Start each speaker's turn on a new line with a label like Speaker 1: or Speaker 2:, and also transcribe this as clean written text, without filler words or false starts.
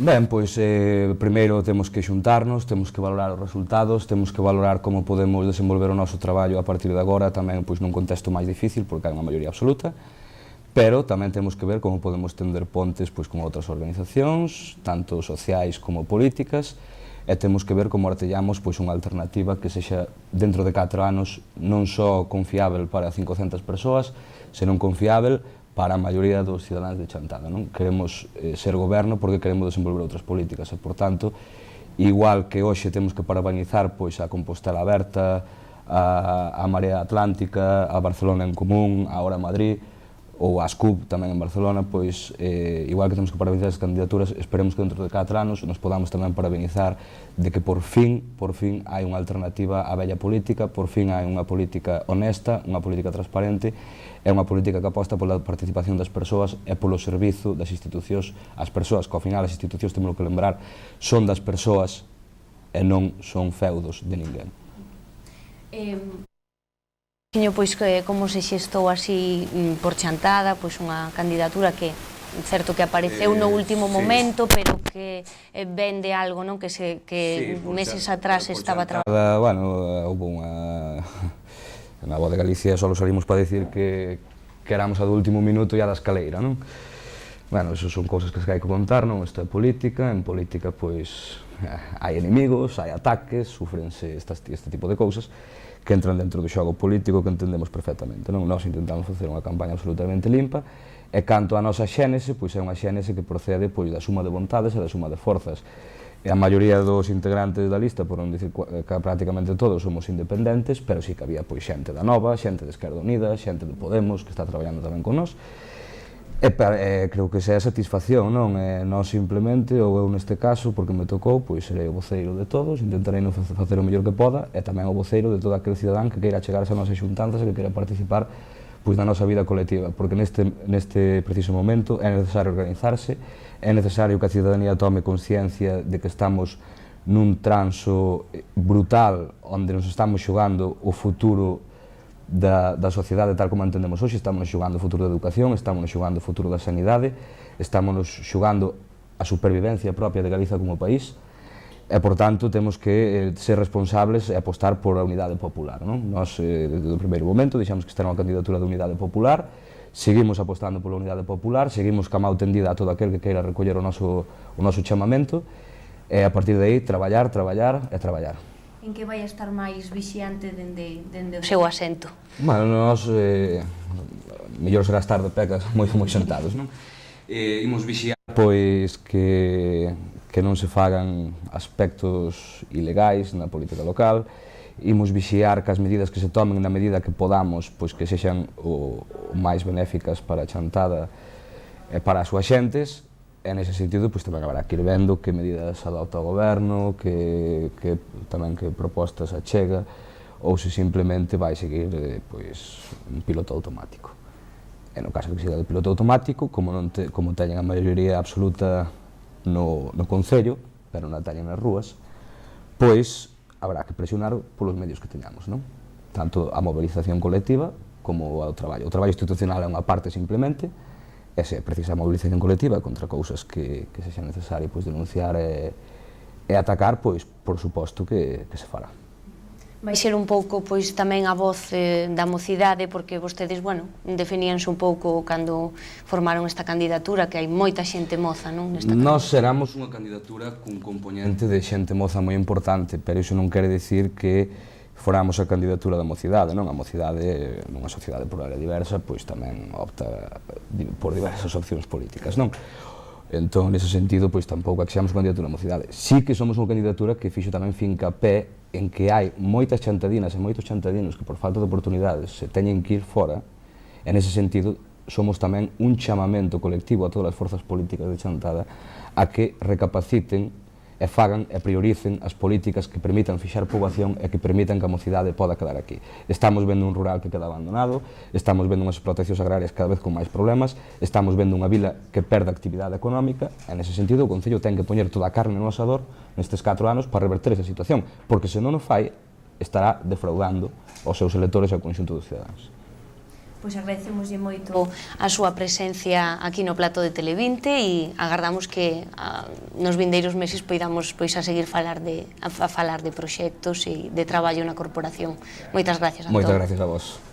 Speaker 1: Ben, pois, primeiro temos que xuntarnos, temos que valorar os resultados, temos que valorar como podemos desenvolver o noso traballo a partir de agora, tamén pois, nun contexto máis difícil, porque hai unha maioría absoluta, pero tamén temos que ver como podemos tender pontes pois, con outras organizacións, tanto sociais como políticas, e temos que ver como artellamos pois, unha alternativa que sexa, dentro de 4 anos, non só confiável para 500 persoas, senón confiável para a maioría dos cidadáns de Chantada. Non? Queremos ser goberno porque queremos desenvolver outras políticas e, por tanto, igual que hoxe temos que parabanizar pois, a Compostela Aberta, a Marea Atlántica, a Barcelona en Común, agora Madrid, ou a ASCUB tamén en Barcelona, pois, igual que temos que parabenizar as candidaturas, esperemos que dentro de 4 anos nos podamos tamén parabenizar de que por fin hai unha alternativa á vella política, por fin hai unha política honesta, unha política transparente, é unha política que aposta pola participación das persoas e polo servizo das institucións ás persoas, que ao final as institucións, temos que lembrar, son das persoas e non son feudos de ninguén.
Speaker 2: Pois como se xestou así por Chantada, pois unha candidatura que certo que apareceu no último momento, pero que vende algo, non, que meses atrás estaba traballando.
Speaker 1: Bueno, houve na Voz de Galicia só salimos para dicir que éramos a do último minuto e a da escaleira, non? Bueno, eso son cousas que hai que contar, non? Isto é política, en política, pois, hai enemigos, hai ataques, sufrense este tipo de cousas que entran dentro do xogo político que entendemos perfectamente, non? Nós intentamos facer unha campaña absolutamente limpa e canto a nosa xénese, pois é unha xénese que procede pois, da suma de vontades e da suma de forzas. E a maioría dos integrantes da lista, por non dicir que prácticamente todos somos independentes, pero sí que había pois, xente da Nova, xente de Esquerda Unida, xente de Podemos, que está traballando tamén con nós. Creo que esa é a satisfacción, non? Nós simplemente, ou eu neste caso, porque me tocou, pois serei o voceiro de todos, intentarei facer o mellor que poda, e tamén o voceiro de todo aquel cidadán que queira chegarse a nosas xuntanzas e que queira participar pois, da nosa vida colectiva, porque neste preciso momento é necesario organizarse, é necesario que a cidadanía tome consciencia de que estamos nun transo brutal onde nos estamos xogando o futuro da sociedade tal como entendemos hoxe, estamos xogando o futuro da educación, estamos xogando o futuro da sanidade, estamos xogando a supervivencia propia de Galiza como país e, por tanto, temos que ser responsables e apostar por a unidade popular. Nós, desde o primeiro momento, deixamos que esta era unha candidatura de unidade popular, seguimos apostando pola unidade popular, seguimos ca mau tendida a todo aquel que queira recoller o noso chamamento e, a partir de aí, traballar e traballar.
Speaker 2: En que vai estar máis vixiante dende o seu asento?
Speaker 1: Bueno, nós, mellor será estar de pecas moi sentados, non? Imos vixiar, pois, que non se fagan aspectos ilegais na política local, imos vixiar que as medidas que se tomen na medida que podamos, pois, que sexan o máis benéficas para a Chantada e para as súas xentes, e nese sentido pois, tamén habrá que ir vendo que medidas adopta o goberno, que tamén que propostas achega, ou se simplemente vai seguir pois, un piloto automático. E no caso que siga de piloto automático, como teñen a maioría absoluta no Concello, pero non a teñen nas rúas, pois habrá que presionar polos medios que teñamos, non? Tanto a mobilización colectiva como o traballo. O traballo institucional é unha parte simplemente, e se precisa a mobilización colectiva contra cousas que sexa necesario pois, denunciar e atacar, pois, por suposto que se fará.
Speaker 2: Vai ser un pouco pois tamén a voz da mocidade, porque vostedes, bueno, definíanse un pouco cando formaron esta candidatura, que hai moita xente moza, non?
Speaker 1: Nós seramos unha candidatura cun componente de xente moza moi importante, pero iso non quere dicir que foramos a candidatura da mocidade, non? A mocidade, nunha sociedade plural e diversa, pois tamén opta por diversas opcións políticas, non? Entón, nese sentido, pois tampouco é que seamos candidatura da mocidade. Sí que somos unha candidatura que fixo tamén fincapé en que hai moitas chantadinas e moitos chantadinos que por falta de oportunidades se teñen que ir fora, e nese sentido somos tamén un chamamento colectivo a todas as forzas políticas de Chantada a que recapaciten e fagan e prioricen as políticas que permitan fixar poboación e que permitan que a mocidade poda quedar aquí. Estamos vendo un rural que queda abandonado, estamos vendo unhas explotacións agrarias cada vez con máis problemas, estamos vendo unha vila que perde actividade económica, e nese sentido o Concello ten que poñer toda a carne no asador nestes 4 anos para reverter esa situación, porque se non o fai, estará defraudando os seus electores e o conxunto dos cidadáns.
Speaker 2: Pois agradecemoslle moito a súa presencia aquí no Plato de Tele20 e agardamos que nos vindeiros meses poidamos a seguir falar de proxectos e de traballo na corporación. Moitas gracias a todos.
Speaker 1: Moitas gracias a vos.